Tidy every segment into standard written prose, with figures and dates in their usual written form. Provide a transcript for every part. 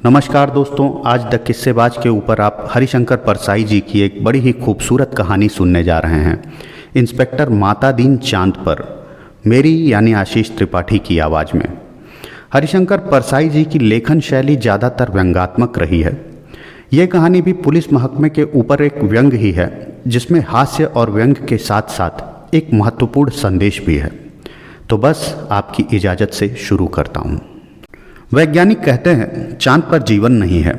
नमस्कार दोस्तों, आज द किस्सेबाज के ऊपर आप हरिशंकर परसाई जी की एक बड़ी ही खूबसूरत कहानी सुनने जा रहे हैं। इंस्पेक्टर माता दीन चांद पर, मेरी यानी आशीष त्रिपाठी की आवाज़ में। हरिशंकर परसाई जी की लेखन शैली ज़्यादातर व्यंग्यात्मक रही है। ये कहानी भी पुलिस महकमे के ऊपर एक व्यंग ही है, जिसमें हास्य और व्यंग के साथ साथ एक महत्वपूर्ण संदेश भी है। तो बस आपकी इजाज़त से शुरू करता हूँ। वैज्ञानिक कहते हैं चांद पर जीवन नहीं है।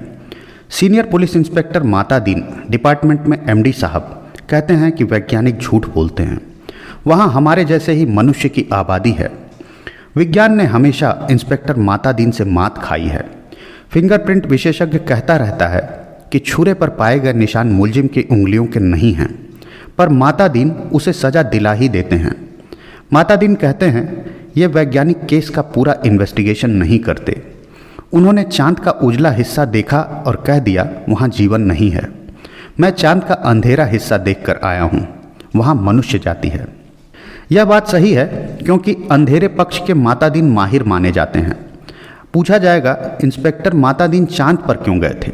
सीनियर पुलिस इंस्पेक्टर माता दीन डिपार्टमेंट में एमडी साहब कहते हैं कि वैज्ञानिक झूठ बोलते हैं, वहाँ हमारे जैसे ही मनुष्य की आबादी है। विज्ञान ने हमेशा इंस्पेक्टर माता दीन से मात खाई है। फिंगरप्रिंट विशेषज्ञ कहता रहता है कि छुरे पर पाए गए निशान मुलजिम की उंगलियों के नहीं हैं, पर माता दीन उसे सजा दिला ही देते हैं। माता दीन कहते हैं ये वैज्ञानिक केस का पूरा इन्वेस्टिगेशन नहीं करते। उन्होंने चांद का उजला हिस्सा देखा और कह दिया वहाँ जीवन नहीं है। मैं चांद का अंधेरा हिस्सा देखकर आया हूँ, वहाँ मनुष्य जाति है। यह बात सही है, क्योंकि अंधेरे पक्ष के माता दीन माहिर माने जाते हैं। पूछा जाएगा इंस्पेक्टर माता दीन चांद पर क्यों गए थे,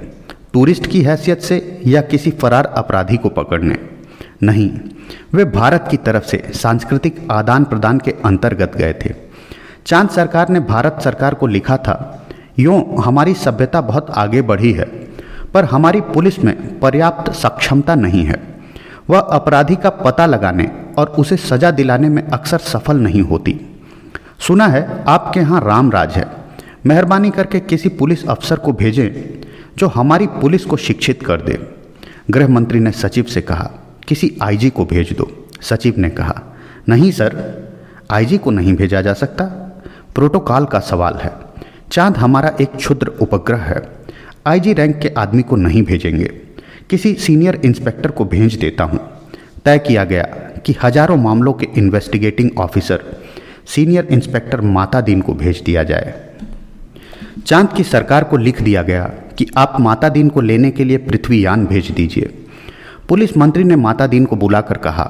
टूरिस्ट की हैसियत से या किसी फरार अपराधी को पकड़ने? नहीं, वे भारत की तरफ से सांस्कृतिक आदान प्रदान के अंतर्गत गए थे। चांद सरकार ने भारत सरकार को लिखा था, यूँ हमारी सभ्यता बहुत आगे बढ़ी है, पर हमारी पुलिस में पर्याप्त सक्षमता नहीं है। वह अपराधी का पता लगाने और उसे सजा दिलाने में अक्सर सफल नहीं होती। सुना है आपके यहाँ राम राज है, मेहरबानी करके किसी पुलिस अफसर को भेजें जो हमारी पुलिस को शिक्षित कर दे। गृह मंत्री ने सचिव से कहा, किसी आईजी को भेज दो। सचिव ने कहा, नहीं सर, आईजी को नहीं भेजा जा सकता, प्रोटोकॉल का सवाल है। चांद हमारा एक क्षुद्र उपग्रह है, आईजी रैंक के आदमी को नहीं भेजेंगे, किसी सीनियर इंस्पेक्टर को भेज देता हूँ। तय किया गया कि हजारों मामलों के इन्वेस्टिगेटिंग ऑफिसर सीनियर इंस्पेक्टर माता दीन को भेज दिया जाए। चांद की सरकार को लिख दिया गया कि आप माता दीन को लेने के लिए पृथ्वीयान भेज दीजिए। पुलिस मंत्री ने माता दीन को बुलाकर कहा,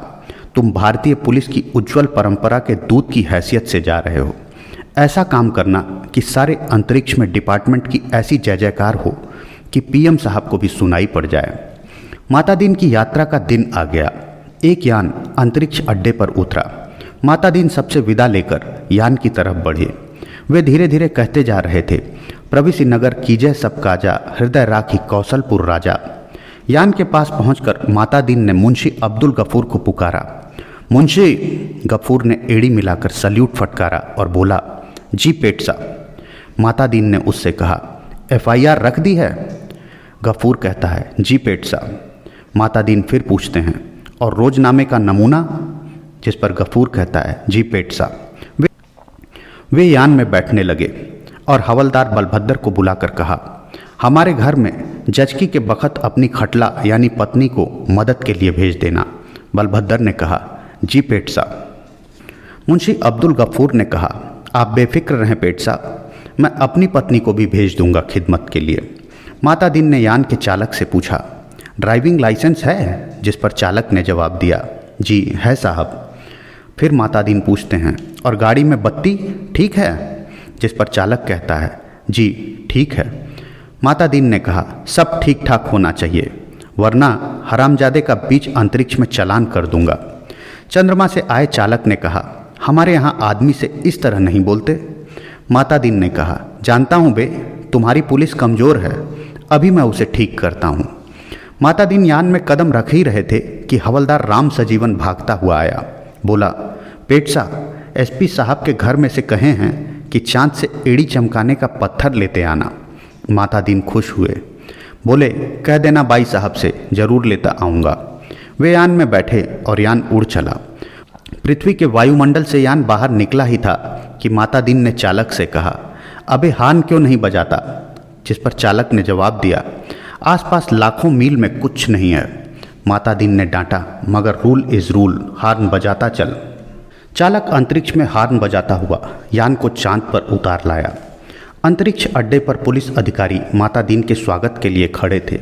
तुम भारतीय पुलिस की उज्जवल परंपरा के दूत की हैसियत से जा रहे हो। ऐसा काम करना कि सारे अंतरिक्ष में डिपार्टमेंट की ऐसी जय जयकार हो कि पीएम साहब को भी सुनाई पड़ जाए। माता दीन की यात्रा का दिन आ गया। एक यान अंतरिक्ष अड्डे पर उतरा। माता दीन सबसे विदा लेकर यान की तरफ बढ़े। वे धीरे धीरे कहते जा रहे थे, प्रविशि नगर कीजय सब काजा, हृदय राखी कौशलपुर राजा। यान के पास पहुंचकर माता दीन ने मुंशी अब्दुल गफूर को पुकारा। मुंशी गफूर ने एड़ी मिलाकर सल्यूट फटकारा और बोला, जी पेट साहब। माता दीन ने उससे कहा, एफआईआर रख दी है? गफूर कहता है, जी पेट साहब। माता दीन फिर पूछते हैं, और रोजनामे का नमूना? जिस पर गफूर कहता है, जी पेट साहब। वे यान में बैठने लगे और हवलदार बलभद्र को बुलाकर कहा, हमारे घर में जचकी के बखत अपनी खटला यानी पत्नी को मदद के लिए भेज देना। बलभद्र ने कहा, जी पेट साहब। मुंशी अब्दुल गफूर ने कहा, आप बेफिक्र रहें पेट साहब, मैं अपनी पत्नी को भी भेज दूंगा खिदमत के लिए। माता दीन ने यान के चालक से पूछा, ड्राइविंग लाइसेंस है? जिस पर चालक ने जवाब दिया, जी है साहब। फिर माता दीन पूछते हैं, और गाड़ी में बत्ती ठीक है? जिस पर चालक कहता है, जी ठीक है। माता दीन ने कहा, सब ठीक ठाक होना चाहिए, वरना हरामजादे का बीच अंतरिक्ष में चालान कर दूंगा। चंद्रमा से आए चालक ने कहा, हमारे यहाँ आदमी से इस तरह नहीं बोलते। माता दीन ने कहा, जानता हूँ बे, तुम्हारी पुलिस कमज़ोर है, अभी मैं उसे ठीक करता हूँ। माता दीन यान में कदम रख ही रहे थे कि हवलदार राम सजीवन भागता हुआ आया। बोला, पेट साहब, एसपी साहब के घर में से कहे हैं कि चांद से एड़ी चमकाने का पत्थर लेते आना। माता दीन खुश हुए, बोले, कह देना बाई साहब से, जरूर लेता आऊँगा। वे यान में बैठे और यान उड़ चला। पृथ्वी के वायुमंडल से यान बाहर निकला ही था कि माता दीन ने चालक से कहा, अबे हार्न क्यों नहीं बजाता? जिस पर चालक ने जवाब दिया, आसपास लाखों मील में कुछ नहीं है। माता दीन ने डांटा, मगर रूल इज़ रूल, हार्न बजाता चल। चालक अंतरिक्ष में हार्न बजाता हुआ यान को चांद पर उतार लाया। अंतरिक्ष अड्डे पर पुलिस अधिकारी माता दीन के स्वागत के लिए खड़े थे।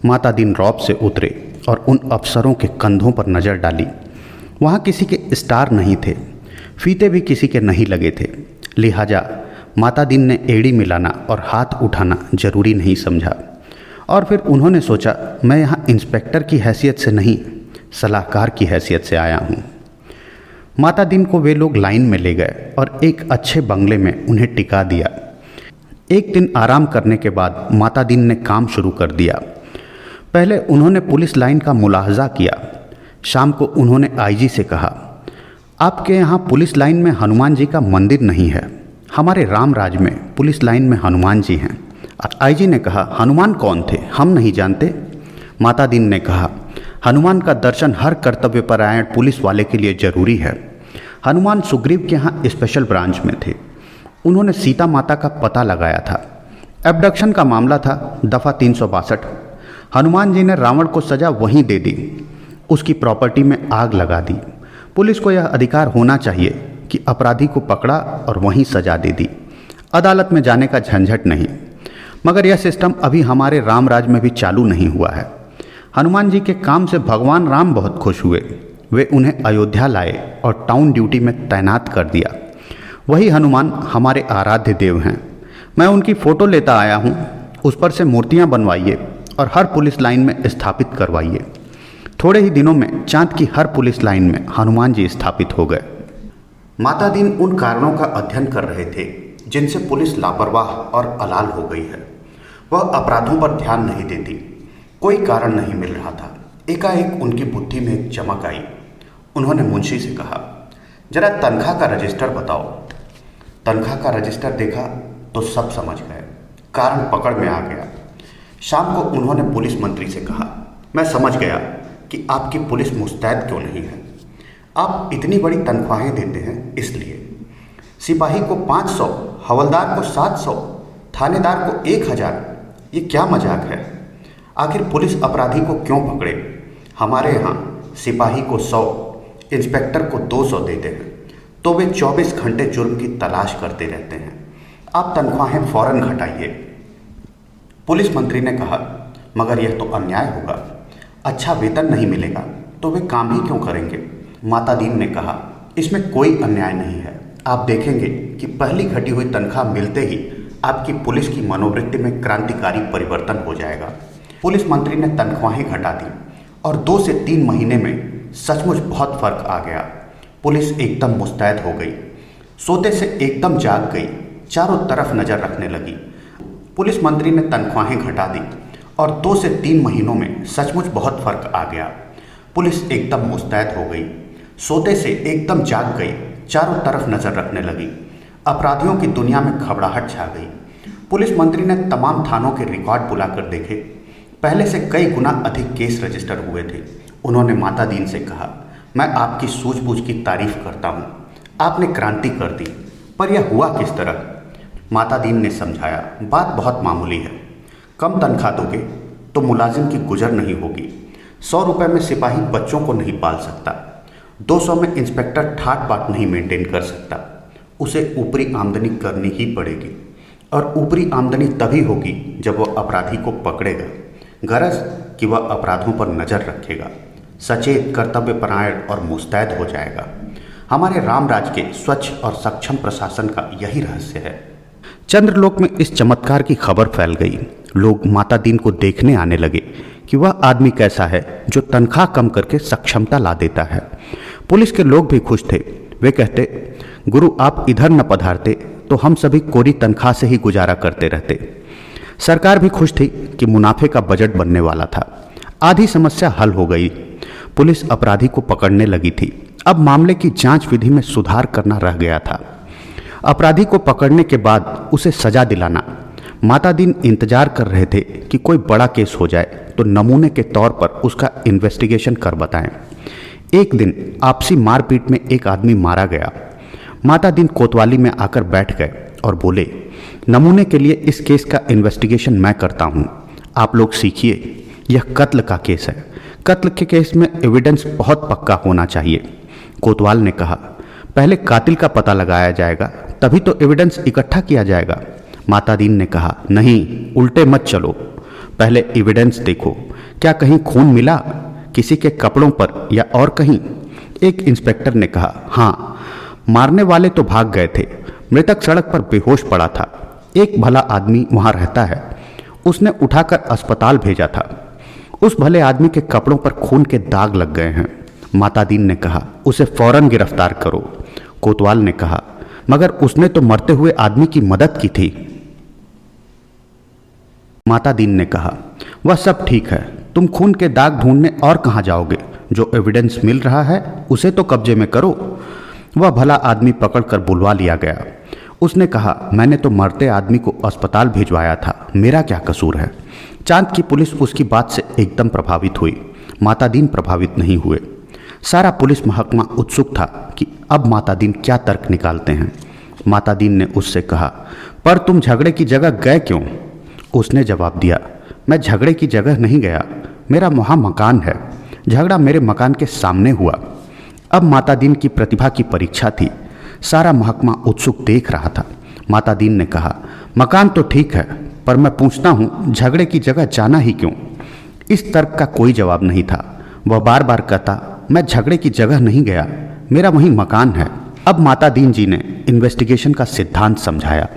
माता दीन रॉब से उतरे और उन अफसरों के कंधों पर नज़र डाली। वहाँ किसी के स्टार नहीं थे, फीते भी किसी के नहीं लगे थे, लिहाजा माता दीन ने एड़ी मिलाना और हाथ उठाना जरूरी नहीं समझा और फिर उन्होंने सोचा मैं यहाँ इंस्पेक्टर की हैसियत से नहीं, सलाहकार की हैसियत से आया हूँ। माता दीन को वे लोग लाइन में ले गए और एक अच्छे बंगले में उन्हें टिका दिया। एक दिन आराम करने के बाद माता दीन ने काम शुरू कर दिया। पहले उन्होंने पुलिस लाइन का मुलाहजा किया। शाम को उन्होंने आईजी से कहा, आपके यहाँ पुलिस लाइन में हनुमान जी का मंदिर नहीं है। हमारे रामराज में पुलिस लाइन में हनुमान जी हैं। आईजी ने कहा, हनुमान कौन थे, हम नहीं जानते। माता दीन ने कहा, हनुमान का दर्शन हर कर्तव्यपरायण पुलिस वाले के लिए जरूरी है। हनुमान सुग्रीव के यहाँ स्पेशल ब्रांच में थे। उन्होंने सीता माता का पता लगाया था। एब्डक्शन का मामला था, दफ़ा 362। हनुमान जी ने रावण को सजा वहीं दे दी, उसकी प्रॉपर्टी में आग लगा दी। पुलिस को यह अधिकार होना चाहिए कि अपराधी को पकड़ा और वहीं सजा दे दी, अदालत में जाने का झंझट नहीं। मगर यह सिस्टम अभी हमारे रामराज में भी चालू नहीं हुआ है। हनुमान जी के काम से भगवान राम बहुत खुश हुए। वे उन्हें अयोध्या लाए और टाउन ड्यूटी में तैनात कर दिया। वही हनुमान हमारे आराध्य देव हैं। मैं उनकी फ़ोटो लेता आया हूँ। उस पर से मूर्तियाँ बनवाइए और हर पुलिस लाइन में स्थापित करवाइए। थोड़े ही दिनों में चांद की हर पुलिस लाइन में हनुमान जी स्थापित हो गए। माता दीन उन कारणों का अध्ययन कर रहे थे जिनसे पुलिस लापरवाह और अलाल हो गई है। वह अपराधों पर ध्यान नहीं देती। कोई कारण नहीं मिल रहा था। एकाएक उनकी बुद्धि में एक चमक आई। उन्होंने मुंशी से कहा, जरा तनख्वाह का रजिस्टर बताओ। तनख्वाह का रजिस्टर देखा तो सब समझ गए। कारण पकड़ में आ गया। शाम को उन्होंने पुलिस मंत्री से कहा, मैं समझ गया कि आपकी पुलिस मुस्तैद क्यों नहीं है। आप इतनी बड़ी तनख्वाहें देते हैं इसलिए। सिपाही को 500, हवलदार को 700, थानेदार को 1000। ये क्या मजाक है? आखिर पुलिस अपराधी को क्यों पकड़े? हमारे यहाँ सिपाही को 100, इंस्पेक्टर को 200 देते हैं तो वे 24 घंटे जुर्म की तलाश करते रहते हैं। आप तनख्वाहें फौरन घटाइए। पुलिस मंत्री ने कहा, मगर यह तो अन्याय होगा। अच्छा वेतन नहीं मिलेगा तो वे काम ही क्यों करेंगे? माता दीन ने कहा, इसमें कोई अन्याय नहीं है। आप देखेंगे कि पहली घटी हुई तनख्वाह मिलते ही आपकी पुलिस की मनोवृत्ति में क्रांतिकारी परिवर्तन हो जाएगा। पुलिस मंत्री ने तनख्वाहें घटा दी और 2 से 3 महीने में सचमुच बहुत फर्क आ गया। पुलिस एकदम मुस्तैद हो गई, सोते से एकदम जाग गई, चारों तरफ नजर रखने लगी। पुलिस मंत्री ने तनख्वाहें घटा दी और 2 से 3 महीनों में सचमुच बहुत फर्क आ गया। पुलिस एकदम मुस्तैद हो गई, सोते से एकदम जाग गई, चारों तरफ नजर रखने लगी। अपराधियों की दुनिया में घबराहट छा गई। पुलिस मंत्री ने तमाम थानों के रिकॉर्ड बुलाकर देखे। पहले से कई गुना अधिक केस रजिस्टर हुए थे। उन्होंने माता दीन से कहा, मैं आपकी सूझबूझ की तारीफ करता हूँ। आपने क्रांति कर दी, पर यह हुआ किस तरह? माता दीन ने समझाया, बात बहुत मामूली है। कम तनख्वाह दोगे तो मुलाजिम की गुजर नहीं होगी। 100 रुपये में सिपाही बच्चों को नहीं पाल सकता। 200 में इंस्पेक्टर ठाट बाट नहीं मेंटेन कर सकता। उसे ऊपरी आमदनी करनी ही पड़ेगी और ऊपरी आमदनी तभी होगी जब वह अपराधी को पकड़ेगा, गरज कि वह अपराधों पर नज़र रखेगा, सचेत, कर्तव्यपरायण और मुस्तैद हो जाएगा। हमारे रामराज के स्वच्छ और सक्षम प्रशासन का यही रहस्य है। चंद्रलोक में इस चमत्कार की खबर फैल गई। लोग माता दीन को देखने आने लगे कि वह आदमी कैसा है जो तनख्वाह कम करके सक्षमता ला देता है। पुलिस के लोग भी खुश थे। वे कहते, गुरु आप इधर न पधारते तो हम सभी कोरी तनख्वाह से ही गुजारा करते रहते। सरकार भी खुश थी कि मुनाफे का बजट बनने वाला था। आधी समस्या हल हो गई। पुलिस अपराधी को पकड़ने लगी थी। अब मामले की जांच विधि में सुधार करना रह गया था। अपराधी को पकड़ने के बाद उसे सजा दिलाना। माता दीन इंतजार कर रहे थे कि कोई बड़ा केस हो जाए तो नमूने के तौर पर उसका इन्वेस्टिगेशन कर बताएं। एक दिन आपसी मारपीट में एक आदमी मारा गया। माता दीन कोतवाली में आकर बैठ गए और बोले, नमूने के लिए इस केस का इन्वेस्टिगेशन मैं करता हूँ, आप लोग सीखिए। यह कत्ल का केस है। कत्ल के केस में एविडेंस बहुत पक्का होना चाहिए। कोतवाल ने कहा, पहले कातिल का पता लगाया जाएगा, तभी तो एविडेंस इकट्ठा किया जाएगा। माता दीन ने कहा, नहीं, उल्टे मत चलो, पहले एविडेंस देखो। क्या कहीं खून मिला, किसी के कपड़ों पर या और कहीं? एक इंस्पेक्टर ने कहा, हाँ, मारने वाले तो भाग गए थे, मृतक सड़क पर बेहोश पड़ा था। एक भला आदमी वहां रहता है, उसने उठाकर अस्पताल भेजा था। उस भले आदमी के कपड़ों पर खून के दाग लग गए हैं। मातादीन ने कहा, उसे फौरन गिरफ्तार करो। कोतवाल ने कहा, मगर उसने तो मरते हुए आदमी की मदद की थी। मातादीन ने कहा, वह सब ठीक है, तुम खून के दाग ढूंढने और कहाँ जाओगे? जो एविडेंस मिल रहा है उसे तो कब्जे में करो। वह भला आदमी पकड़कर बुलवा लिया गया। उसने कहा, मैंने तो मरते आदमी को अस्पताल भिजवाया था, मेरा क्या कसूर है? चांद की पुलिस उसकी बात से एकदम प्रभावित हुई। मातादीन प्रभावित नहीं हुए। सारा पुलिस महकमा उत्सुक था कि अब मातादीन क्या तर्क निकालते हैं। मातादीन ने उससे कहा, पर तुम झगड़े की जगह गए क्यों? उसने जवाब दिया, मैं झगड़े की जगह नहीं गया, मेरा वहाँ मकान है, झगड़ा मेरे मकान के सामने हुआ। अब मातादीन की प्रतिभा की परीक्षा थी। सारा महकमा उत्सुक देख रहा था। मातादीन ने कहा, मकान तो ठीक है, पर मैं पूछता हूँ झगड़े की जगह जाना ही क्यों? इस तर्क का कोई जवाब नहीं था। वह बार बार कहता, मैं झगड़े की जगह नहीं गया, मेरा वहीं मकान है। अब मातादीन जी ने इन्वेस्टिगेशन का सिद्धांत समझाया।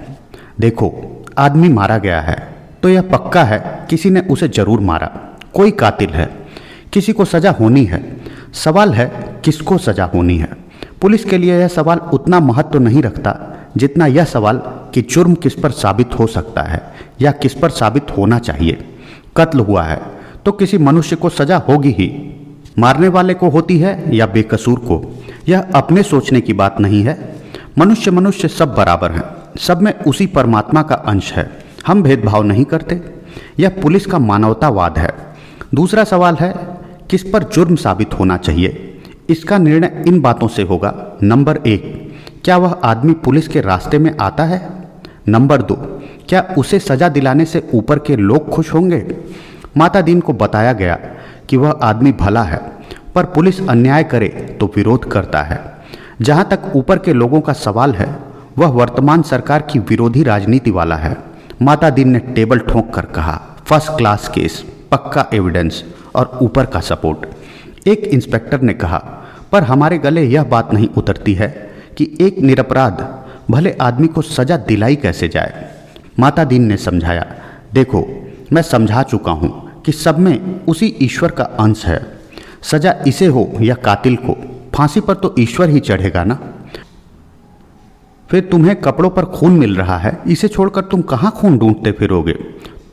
देखो, आदमी मारा गया है तो यह पक्का है किसी ने उसे जरूर मारा, कोई कातिल है, किसी को सजा होनी है। सवाल है किसको सजा होनी है। पुलिस के लिए यह सवाल उतना महत्व तो नहीं रखता जितना यह सवाल कि जुर्म किस पर साबित हो सकता है या किस पर साबित होना चाहिए। कत्ल हुआ है तो किसी मनुष्य को सजा होगी ही, मारने वाले को होती है या बेकसूर को, यह अपने सोचने की बात नहीं है। मनुष्य सब बराबर हैं, सब में उसी परमात्मा का अंश है, हम भेदभाव नहीं करते। यह पुलिस का मानवतावाद है। दूसरा सवाल है किस पर जुर्म साबित होना चाहिए। इसका निर्णय इन बातों से होगा। नंबर 1, क्या वह आदमी पुलिस के रास्ते में आता है? नंबर 2, क्या उसे सजा दिलाने से ऊपर के लोग खुश होंगे? मातादीन को बताया गया कि वह आदमी भला है, पर पुलिस अन्याय करे तो विरोध करता है। जहां तक ऊपर के लोगों का सवाल है, वह वर्तमान सरकार की विरोधी राजनीति वाला है। मातादीन ने टेबल ठोंक कर कहा, फर्स्ट क्लास केस, पक्का एविडेंस और ऊपर का सपोर्ट। एक इंस्पेक्टर ने कहा, पर हमारे गले यह बात नहीं उतरती है कि एक निरपराध भले आदमी को सजा दिलाई कैसे जाए। मातादीन ने समझाया, देखो, मैं समझा चुका हूं कि सब में उसी ईश्वर का अंश है। सजा इसे हो या कातिल को, फांसी पर तो ईश्वर ही चढ़ेगा ना। फिर तुम्हें कपड़ों पर खून मिल रहा है, इसे छोड़कर तुम कहाँ खून ढूंढते फिरोगे?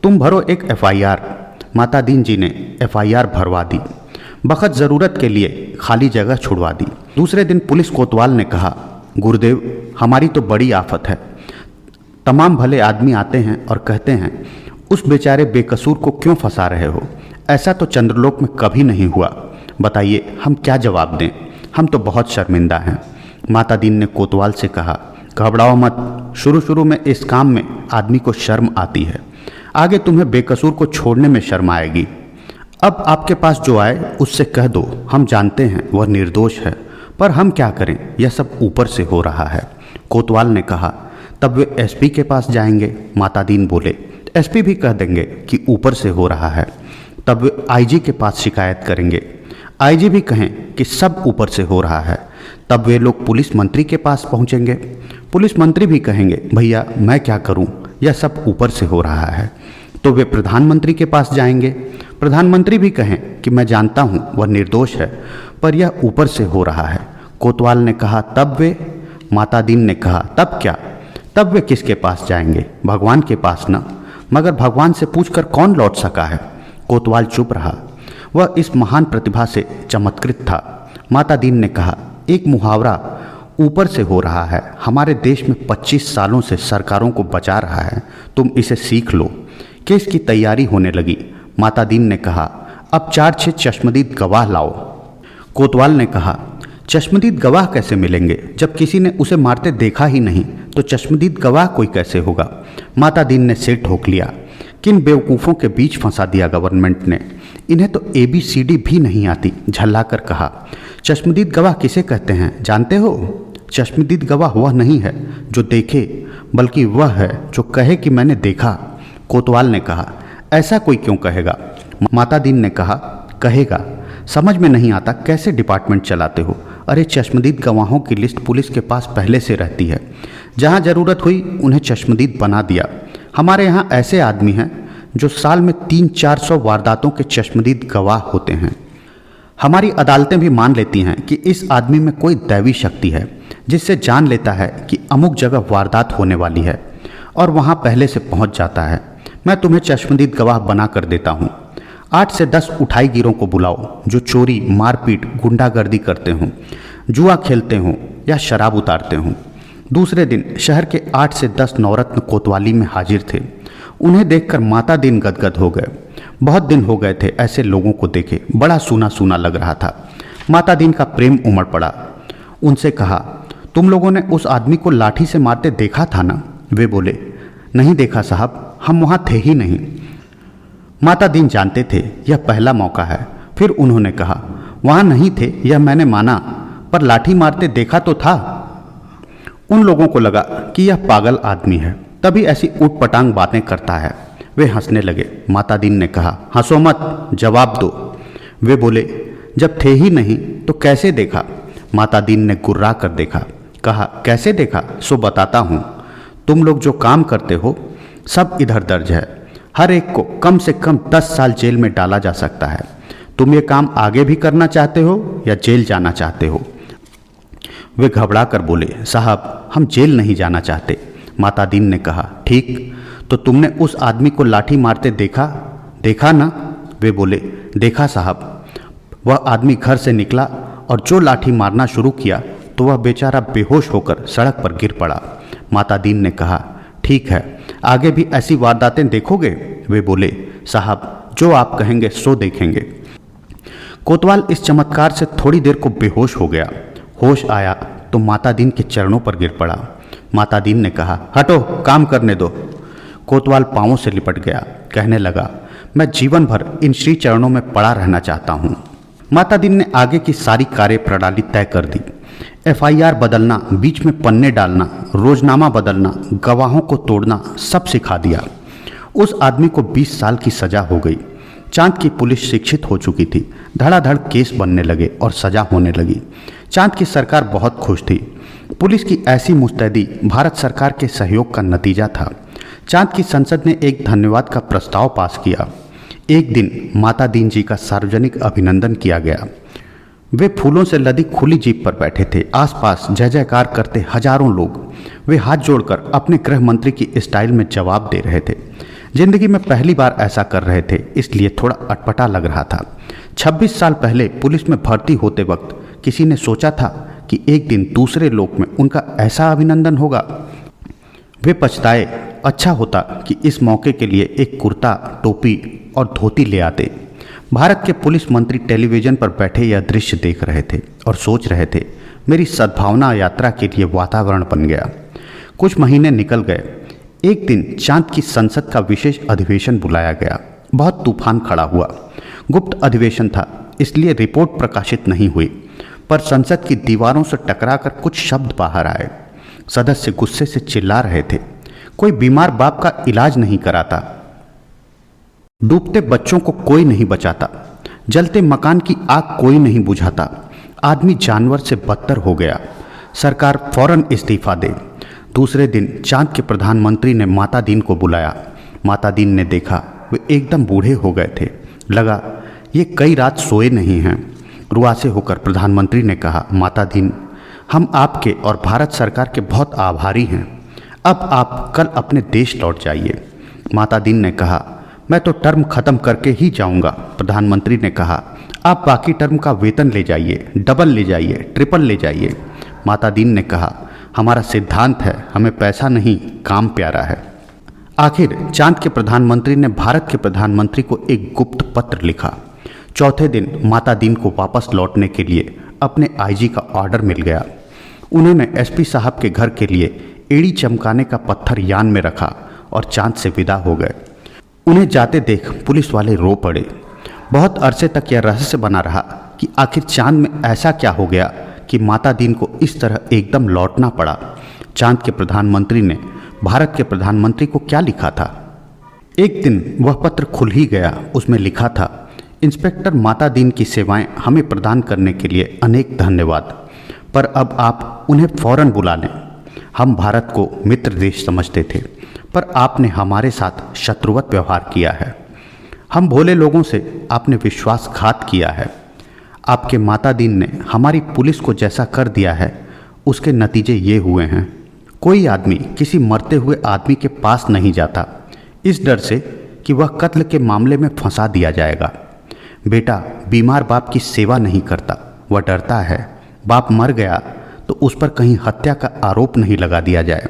तुम भरो एक FIR। मातादीन जी ने FIR भरवा दी। बखत ज़रूरत के लिए खाली जगह छुड़वा दी। दूसरे दिन पुलिस कोतवाल ने कहा, गुरुदेव, हमारी तो बड़ी आफत है। तमाम भले आदमी आते हैं और कहते हैं, उस बेचारे बेकसूर को क्यों फंसा रहे हो? ऐसा तो चंद्रलोक में कभी नहीं हुआ। बताइए, हम क्या जवाब दें? हम तो बहुत शर्मिंदा हैं। मातादीन ने कोतवाल से कहा, घबराओ मत, शुरू में इस काम में आदमी को शर्म आती है, आगे तुम्हें बेकसूर को छोड़ने में शर्म आएगी। अब आपके पास जो आए उससे कह दो, हम जानते हैं वह निर्दोष है, पर हम क्या करें, यह सब ऊपर से हो रहा है। कोतवाल ने कहा, तब वे SP के पास जाएंगे। मातादीन बोले, SP भी कह देंगे कि ऊपर से हो रहा है। तब वे IG के पास शिकायत करेंगे। IG भी कहें कि सब ऊपर से हो रहा है। तब वे लोग पुलिस मंत्री के पास पहुंचेंगे। पुलिस मंत्री भी कहेंगे, भैया मैं क्या करूं, यह सब ऊपर से हो रहा है। तो वे प्रधानमंत्री के पास जाएंगे। प्रधानमंत्री भी कहें कि मैं जानता हूं वह निर्दोष है, पर यह ऊपर से हो रहा है। कोतवाल ने कहा, तब वे? मातादीन ने कहा, तब क्या? तब वे किसके पास जाएंगे? भगवान के पास ना। मगर भगवान से पूछकर कौन लौट सका है? कोतवाल चुप रहा। वह इस महान प्रतिभा से चमत्कृत था। मातादीन ने कहा, एक मुहावरा ऊपर से हो रहा है हमारे देश में 25 सालों से सरकारों को बचा रहा है, तुम इसे सीख लो। केस की तैयारी होने लगी। मातादीन ने कहा, अब 4-6 चश्मदीद गवाह लाओ। कोतवाल ने कहा, चश्मदीद गवाह कैसे मिलेंगे? जब किसी ने उसे मारते देखा ही नहीं तो चश्मदीद गवाह कोई कैसे होगा? मातादीन ने सिर ठोक लिया। किन बेवकूफ़ों के बीच फंसा दिया गवर्नमेंट ने, इन्हें तो ABCD भी नहीं आती। झल्लाकर कहा, चश्मदीद गवाह किसे कहते हैं जानते हो? चश्मदीद गवाह वह नहीं है जो देखे, बल्कि वह है जो कहे कि मैंने देखा। कोतवाल ने कहा, ऐसा कोई क्यों कहेगा? मातादीन ने कहा, कहेगा। समझ में नहीं आता कैसे डिपार्टमेंट चलाते हो? अरे चश्मदीद गवाहों की लिस्ट पुलिस के पास पहले से रहती है, जहाँ ज़रूरत हुई उन्हें चश्मदीद बना दिया। हमारे यहाँ ऐसे आदमी हैं जो साल में 300-400 वारदातों के चश्मदीद गवाह होते हैं। हमारी अदालतें भी मान लेती हैं कि इस आदमी में कोई दैवी शक्ति है जिससे जान लेता है कि अमुक जगह वारदात होने वाली है और वहाँ पहले से पहुँच जाता है। मैं तुम्हें चश्मदीद गवाह बना कर देता हूँ। 8 से 10 उठाईगिरों को बुलाओ जो चोरी, मारपीट, गुंडागर्दी करते हों, जुआ खेलते हों या शराब उतारते हों। दूसरे दिन शहर के 8 से 10 नवरत्न कोतवाली में हाजिर थे। उन्हें देखकर माता दीन गदगद हो गए। बहुत दिन हो गए थे ऐसे लोगों को देखे, बड़ा सूना सूना लग रहा था। माता दीन का प्रेम उमड़ पड़ा। उनसे कहा, तुम लोगों ने उस आदमी को लाठी से मारते देखा था ना? वे बोले, नहीं देखा साहब, हम वहाँ थे ही नहीं। माता दीन जानते थे यह पहला मौका है। फिर उन्होंने कहा, वहाँ नहीं थे यह मैंने माना, पर लाठी मारते देखा तो था। उन लोगों को लगा कि यह पागल आदमी है, तभी ऐसी उटपटांग बातें करता है। वे हंसने लगे। माता दीन ने कहा, हंसो मत, जवाब दो। वे बोले, जब थे ही नहीं तो कैसे देखा? माता दीन ने गुर्रा कर देखा। कहा, कैसे देखा सो बताता हूँ। तुम लोग जो काम करते हो सब इधर दर्ज है। हर एक को कम से कम 10 साल जेल में डाला जा सकता है। तुम ये काम आगे भी करना चाहते हो या जेल जाना चाहते हो? वे घबरा कर बोले, साहब हम जेल नहीं जाना चाहते। माता दीन ने कहा, ठीक, तो तुमने उस आदमी को लाठी मारते देखा ना? वे बोले, देखा साहब। वह आदमी घर से निकला और जो लाठी मारना शुरू किया तो वह बेचारा बेहोश होकर सड़क पर गिर पड़ा। माता दीन ने कहा, ठीक है, आगे भी ऐसी वारदातें देखोगे? वे बोले, साहब जो आप कहेंगे सो देखेंगे। कोतवाल इस चमत्कार से थोड़ी देर को बेहोश हो गया। होश आया तो माता दीन के चरणों पर गिर पड़ा। माता दीन ने कहा, हटो, काम करने दो। कोतवाल पांवों से लिपट गया। कहने लगा, मैं जीवन भर इन श्री चरणों में पड़ा रहना चाहता हूँ। माता दीन ने आगे की सारी कार्य प्रणाली तय कर दी। FIR बदलना, बीच में पन्ने डालना, रोजनामा बदलना, गवाहों को तोड़ना, सब सिखा दिया। उस आदमी को 20 साल की सजा हो गई। चांद की पुलिस शिक्षित हो चुकी थी। धड़ाधड़ केस बनने लगे और सजा होने लगी। चांद की सरकार बहुत खुश थी। पुलिस की ऐसी मुस्तैदी भारत सरकार के सहयोग का नतीजा था। चांद की संसद ने एक धन्यवाद का प्रस्ताव पास किया। एक दिन माता दीन जी का सार्वजनिक अभिनंदन किया गया। वे फूलों से लदी खुली जीप पर बैठे थे। आसपास जय जयकार करते हजारों लोग। वे हाथ जोड़कर अपने गृह मंत्री की स्टाइल में जवाब दे रहे थे। जिंदगी में पहली बार ऐसा कर रहे थे, इसलिए थोड़ा अटपटा लग रहा था। 26 साल पहले पुलिस में भर्ती होते वक्त किसी ने सोचा था कि एक दिन दूसरे लोक में उनका ऐसा अभिनंदन होगा? वे पछताए। अच्छा होता कि इस मौके के लिए एक कुर्ता, टोपी और धोती ले आते। भारत के पुलिस मंत्री टेलीविजन पर बैठे यह दृश्य देख रहे थे और सोच रहे थे, मेरी सद्भावना यात्रा के लिए वातावरण बन गया। कुछ महीने निकल गए। एक दिन चांद की संसद का विशेष अधिवेशन बुलाया गया। बहुत तूफान खड़ा हुआ। गुप्त अधिवेशन था, इसलिए रिपोर्ट प्रकाशित नहीं हुई, पर संसद की दीवारों से टकराकर कुछ शब्द बाहर आए। सदस्य गुस्से से चिल्ला रहे थे, कोई बीमार बाप का इलाज नहीं कराता, डूबते बच्चों को कोई नहीं बचाता, जलते मकान की आग कोई नहीं बुझाता, आदमी जानवर से बदतर हो गया, सरकार फौरन इस्तीफा दे। दूसरे दिन चांद के प्रधानमंत्री ने माता दीन को बुलाया। माता दीन ने देखा वे एकदम बूढ़े हो गए थे। लगा ये कई रात सोए नहीं हैं। रुआसे होकर प्रधानमंत्री ने कहा, माता दीन, हम आपके और भारत सरकार के बहुत आभारी हैं। अब आप कल अपने देश लौट जाइए। माता दीन ने कहा, मैं तो टर्म खत्म करके ही जाऊंगा। प्रधानमंत्री ने कहा, आप बाकी टर्म का वेतन ले जाइए, डबल ले जाइए, ट्रिपल ले जाइए। माता दीन ने कहा, हमारा सिद्धांत है, हमें पैसा नहीं, काम प्यारा है। आखिर चांद के प्रधानमंत्री ने भारत के प्रधानमंत्री को एक गुप्त पत्र लिखा। चौथे दिन माता दीन को वापस लौटने के लिए अपने IG का ऑर्डर मिल गया। उन्होंने SP साहब के घर के लिए एड़ी चमकाने का पत्थर यान में रखा और चांद से विदा हो गए। उन्हें जाते देख पुलिस वाले रो पड़े। बहुत अरसे तक यह रहस्य बना रहा कि आखिर चांद में ऐसा क्या हो गया कि माता दीन को इस तरह एकदम लौटना पड़ा। चांद के प्रधानमंत्री ने भारत के प्रधानमंत्री को क्या लिखा था? एक दिन वह पत्र खुल ही गया। उसमें लिखा था, इंस्पेक्टर माता दीन की सेवाएं हमें प्रदान करने के लिए अनेक धन्यवाद। पर अब आप उन्हें फौरन बुला लें। हम भारत को मित्र देश समझते थे, पर आपने हमारे साथ शत्रुवत व्यवहार किया है। हम भोले लोगों से आपने विश्वासघात किया है। आपके माता दीन ने हमारी पुलिस को जैसा कर दिया है, उसके नतीजे ये हुए हैं। कोई आदमी किसी मरते हुए आदमी के पास नहीं जाता, इस डर से कि वह कत्ल के मामले में फंसा दिया जाएगा। बेटा बीमार बाप की सेवा नहीं करता, वह डरता है बाप मर गया तो उस पर कहीं हत्या का आरोप नहीं लगा दिया जाए।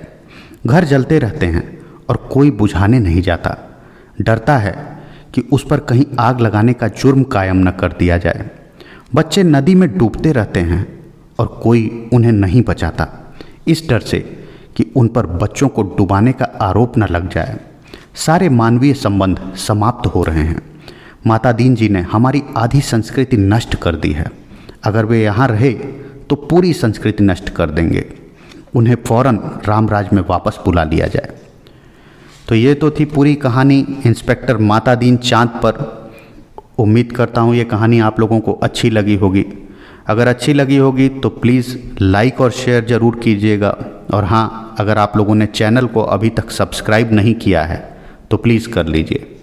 घर जलते रहते हैं और कोई बुझाने नहीं जाता, डरता है कि उस पर कहीं आग लगाने का जुर्म कायम न कर दिया जाए। बच्चे नदी में डूबते रहते हैं और कोई उन्हें नहीं बचाता, इस डर से कि उन पर बच्चों को डुबाने का आरोप न लग जाए। सारे मानवीय संबंध समाप्त हो रहे हैं। माता दीन जी ने हमारी आधी संस्कृति नष्ट कर दी है। अगर वे यहाँ रहे तो पूरी संस्कृति नष्ट कर देंगे। उन्हें फौरन रामराज में वापस बुला लिया जाए। तो ये तो थी पूरी कहानी इंस्पेक्टर माता दीन चांद पर। उम्मीद करता हूँ ये कहानी आप लोगों को अच्छी लगी होगी। अगर अच्छी लगी होगी तो प्लीज़ लाइक और शेयर ज़रूर कीजिएगा। और हाँ, अगर आप लोगों ने चैनल को अभी तक सब्सक्राइब नहीं किया है तो प्लीज़ कर लीजिए।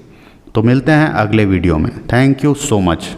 तो मिलते हैं अगले वीडियो में। Thank you so much.